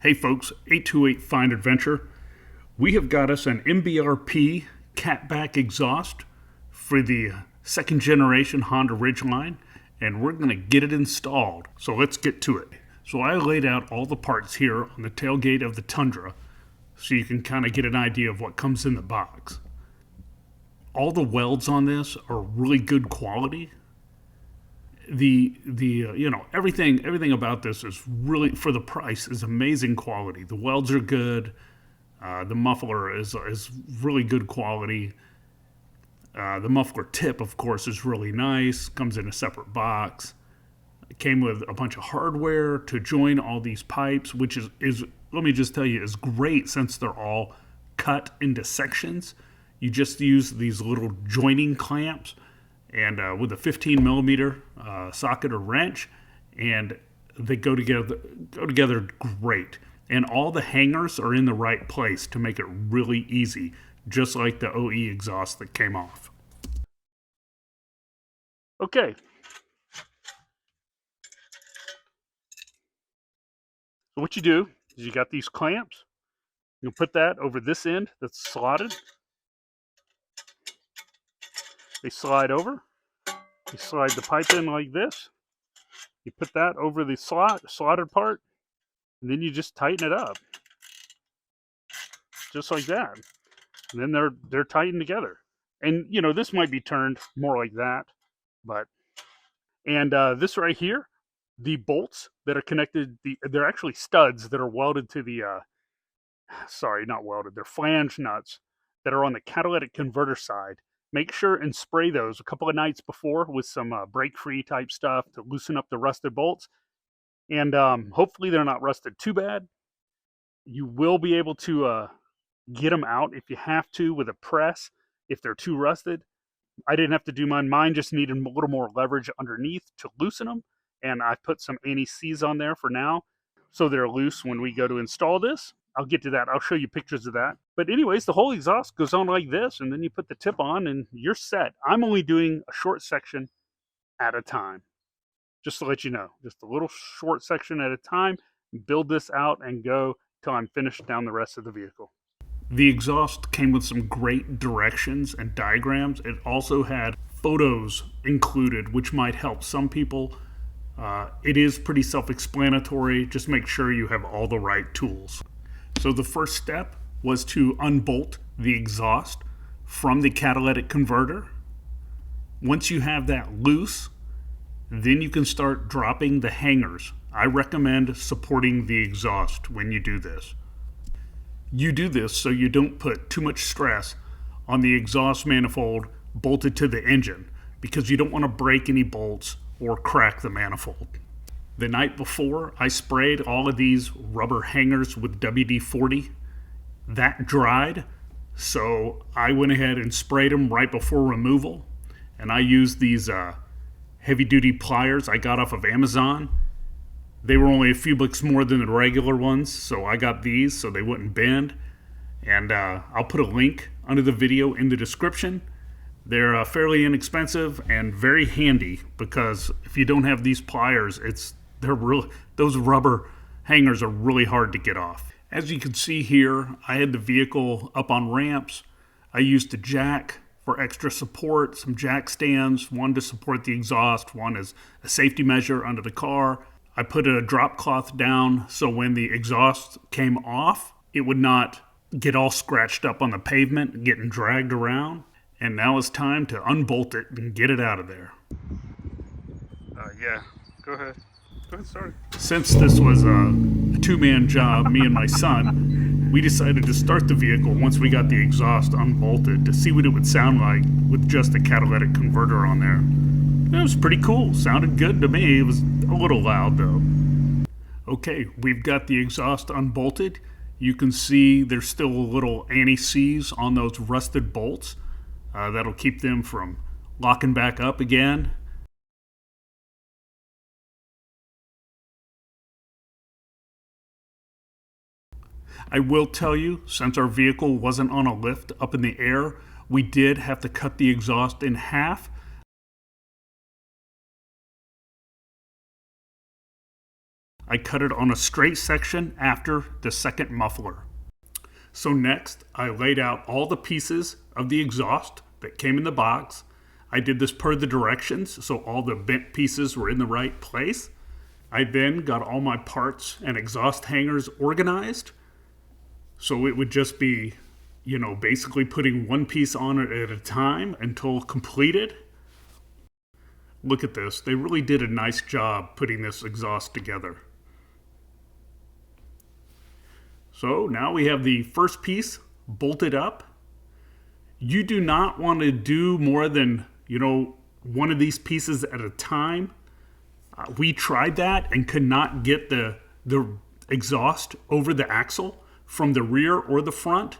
Hey folks, 828 Fine Adventure. We have got us an MBRP catback exhaust for the second generation Honda Ridgeline, and we're going to get it installed. So let's get to it. So I laid out all the parts here on the tailgate of the Tundra so you can kind of get an idea of what comes in the box. All the welds on this are really good quality. Everything about this is really, for the price, is amazing quality. The welds are good. The muffler is really good quality. The muffler tip, of course, is really nice. Comes in a separate box. It came with a bunch of hardware to join all these pipes, which is let me just tell you, is great since they're all cut into sections. You just use these little joining clamps and with a 15 millimeter socket or wrench, and they go together great. And all the hangers are in the right place to make it really easy, just like the OE exhaust that came off. Okay. So what you do is you got these clamps. You'll put that over this end that's slotted. They slide over. You slide the pipe in like this. You put that over the slotted part, and then you just tighten it up, just like that. And then they're tightened together. And this might be turned more like that, but this right here, the bolts that are connected, they're actually studs that are welded to the sorry, not welded, they're flange nuts that are on the catalytic converter side. Make sure and spray those a couple of nights before with some break-free type stuff to loosen up the rusted bolts. And hopefully they're not rusted too bad. You will be able to get them out if you have to with a press if they're too rusted. I didn't have to do mine. Mine just needed a little more leverage underneath to loosen them. And I put some anti-seize on there for now, so they're loose when we go to install this. I'll get to that. I'll show you pictures of that. But anyways, the whole exhaust goes on like this, and then you put the tip on and you're set. I'm only doing a short section at a time, just to let you know. Just a little short section at a time. Build this out and go till I'm finished down the rest of the vehicle. The exhaust came with some great directions and diagrams. It also had photos included, which might help some people. It is pretty self-explanatory. Just make sure you have all the right tools. So the first step was to unbolt the exhaust from the catalytic converter. Once you have that loose, then you can start dropping the hangers. I recommend supporting the exhaust when you do this. You do this so you don't put too much stress on the exhaust manifold bolted to the engine, because you don't want to break any bolts or crack the manifold. The night before, I sprayed all of these rubber hangers with WD-40. That dried, so I went ahead and sprayed them right before removal. And I used these heavy-duty pliers I got off of Amazon. They were only a few bucks more than the regular ones, so I got these so they wouldn't bend. And I'll put a link under the video in the description. They're fairly inexpensive and very handy, because if you don't have these pliers, those rubber hangers are really hard to get off. As you can see here, I had the vehicle up on ramps. I used a jack for extra support, some jack stands, one to support the exhaust, one as a safety measure under the car. I put a drop cloth down so when the exhaust came off, it would not get all scratched up on the pavement, getting dragged around. And now it's time to unbolt it and get it out of there. Yeah, go ahead. Go ahead, start. Since this was a two-man job, me and my son, we decided to start the vehicle once we got the exhaust unbolted to see what it would sound like with just a catalytic converter on there. It was pretty cool. Sounded good to me. It was a little loud, though. Okay, we've got the exhaust unbolted. You can see there's still a little anti-seize on those rusted bolts. That'll keep them from locking back up again. I will tell you, since our vehicle wasn't on a lift up in the air, we did have to cut the exhaust in half. I cut it on a straight section after the second muffler. So next, I laid out all the pieces of the exhaust that came in the box. I did this per the directions, so all the bent pieces were in the right place. I then got all my parts and exhaust hangers organized, so it would just be, basically putting one piece on it at a time until completed. Look at this. They really did a nice job putting this exhaust together. So now we have the first piece bolted up. You do not want to do more than, one of these pieces at a time. We tried that and could not get the exhaust over the axle from the rear or the front.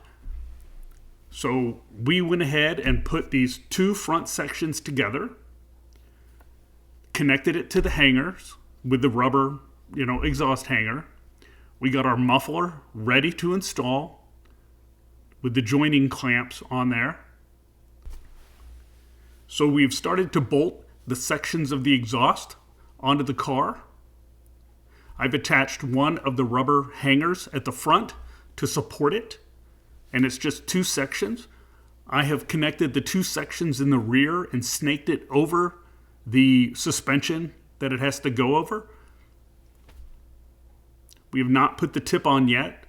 So we went ahead and put these two front sections together, connected it to the hangers with the rubber, exhaust hanger. We got our muffler ready to install with the joining clamps on there. So we've started to bolt the sections of the exhaust onto the car. I've attached one of the rubber hangers at the front to support it, and it's just two sections. I have connected the two sections in the rear and snaked it over the suspension that it has to go over. We have not put the tip on yet,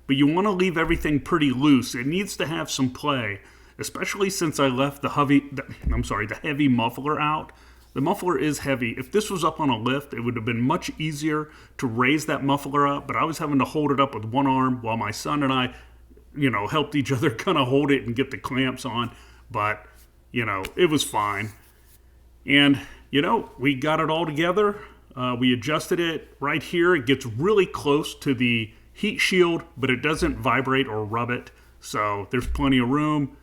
but you want to leave everything pretty loose. It needs to have some play, especially since I left the heavy muffler out. The muffler is heavy. If this was up on a lift, it would have been much easier to raise that muffler up, but I was having to hold it up with one arm while my son and I, helped each other kind of hold it and get the clamps on, but, it was fine. And, we got it all together. We adjusted it right here. It gets really close to the heat shield, but it doesn't vibrate or rub it. So there's plenty of room.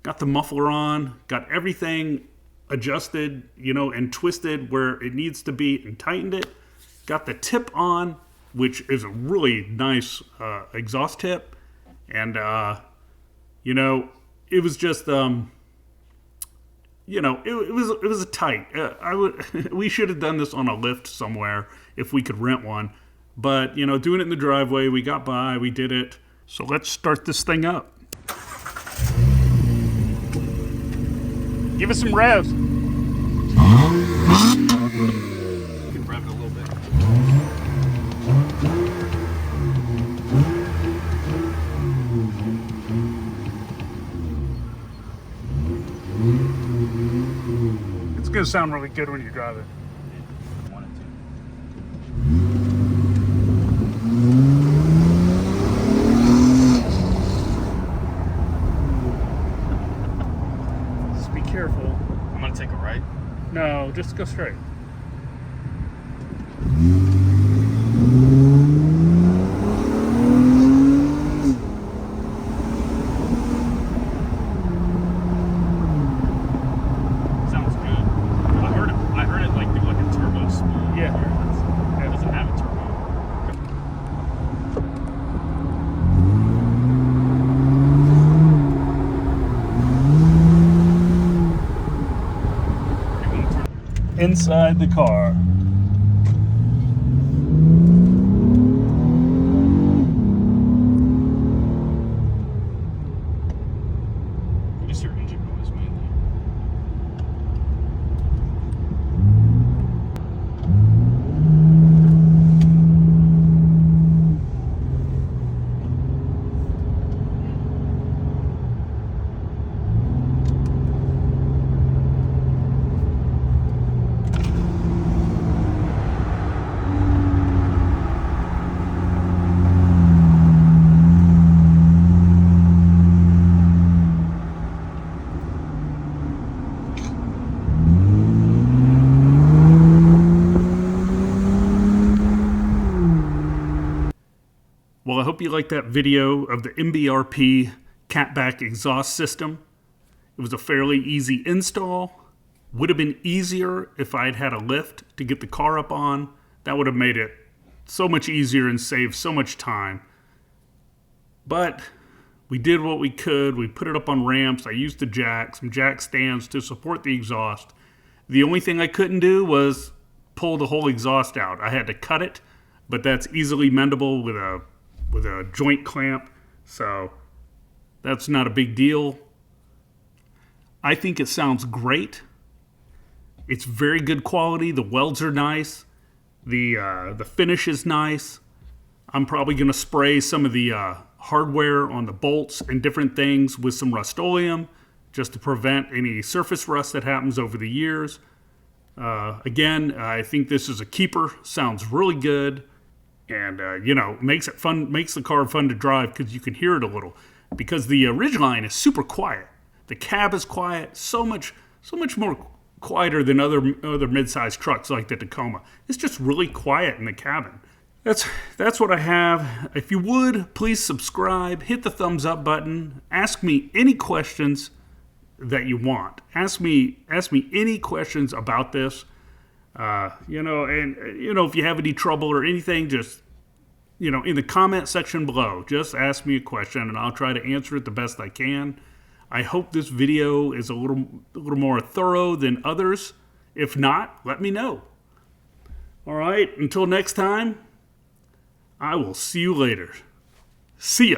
Got the muffler on, got everything adjusted, and twisted where it needs to be and tightened it. Got the tip on, which is a really nice exhaust tip. And, it was just, it was a tight. We should have done this on a lift somewhere if we could rent one. But, doing it in the driveway, we got by, we did it. So let's start this thing up. Give us some revs. You can rev it a little bit. It's going to sound really good when you drive it. Just be careful. I'm going to take a right. No, just go straight. Sounds good. I heard it like do like a turbo speed. Yeah. It doesn't have a turbo. Inside the car. Just your engine noise mainly. Well, I hope you liked that video of the MBRP catback exhaust system. It was a fairly easy install. Would have been easier if I'd had a lift to get the car up on. That would have made it so much easier and saved so much time. But we did what we could. We put it up on ramps. I used some jack stands to support the exhaust. The only thing I couldn't do was pull the whole exhaust out. I had to cut it, but that's easily mendable with a joint clamp, so that's not a big deal. I think it sounds great. It's very good quality. The welds are nice. The finish is nice. I'm probably going to spray some of the hardware on the bolts and different things with some Rust-Oleum just to prevent any surface rust that happens over the years. Again, I think this is a keeper. Sounds really good, and makes it fun. Makes the car fun to drive because you can hear it a little. Because the Ridgeline is super quiet. The cab is quiet. So much more quieter than other mid-sized trucks like the Tacoma. It's just really quiet in the cabin. That's what I have. If you would, please subscribe, hit the thumbs up button, ask me any questions that you want. Ask me any questions about this. And if you have any trouble or anything, just in the comment section below, just ask me a question and I'll try to answer it the best I can. I hope this video is a little more thorough than others. If not, let me know. All right, until next time, I will see you later. See ya.